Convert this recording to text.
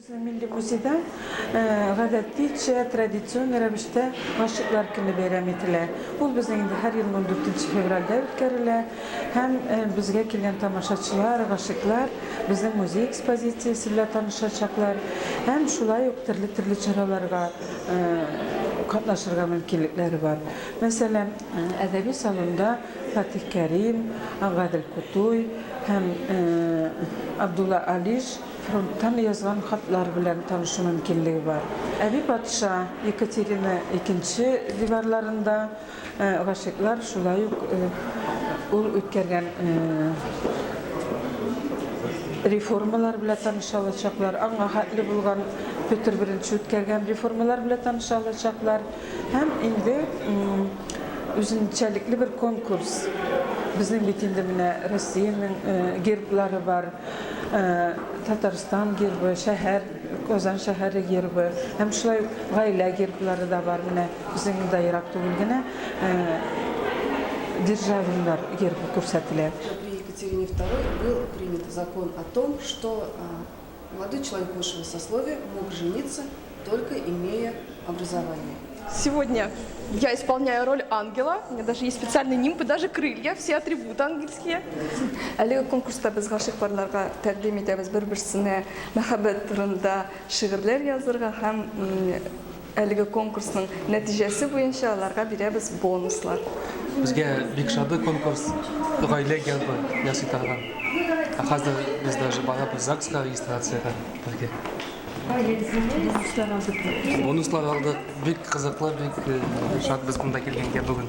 Milli muzeyda гадәттечә традицион рәвештә Гашыйклар көне бәйрәм ителә. Ул безнең инде һәр ел 14 февральдә үткәрелә. Һәм безгә килгән тамашачылар, гашыйклар безнең музей экспозициясе белән танышачаклар. Һәм шулай ук төрле чараларга катнашырга мөмкинлекләре бар. Мәсәлән, әдәби салонда Фатих Кәрим, Гадел Кутуй һәм Абдулла Алиш фронттан язган хатлар белән танышу мөмкинлеге бар. Әби патша Екатерина II диварларында гашыйклар шулай ук ул үткәргән реформалар белән таныша алачаклар. Аңа хәтле булган Петр I үткәргән реформалар белән таныша алачаклар. Һәм инде үзенчәлекле бер конкурс. Безнең бит инде менә Россиянең герблары бар. Татарстан гербы, шәһәр, Казан шәһәре гербы, һәм шулай гаилә герблары да бар. Менә безнең дә ерак түгел генә Державиннар гербы күрсәтелә. При Екатерине II был принят закон о том, что молодой человек высшего сословия мог жениться, только имея образование. Сегодня я исполняю роль ангела, у меня даже есть специальные нимбы, даже крылья, все атрибуты ангельские. Әлеге конкурста без гашыйкларга тәкъдим итәбез бер-берсенә мәхәббәт турында шигырьләр язырга һәм әлеге конкурсның нәтиҗәсе буенча аларга бирәбез бонуслар. Безгә бик шатлы конкурс гаилә гербы ясый торган. Хәзер без даже барабыз ЗАГСка регистрациягә бергә. Бонуслар алдык. Бик кызыклы, бик шат без монда килгәнгә бүген.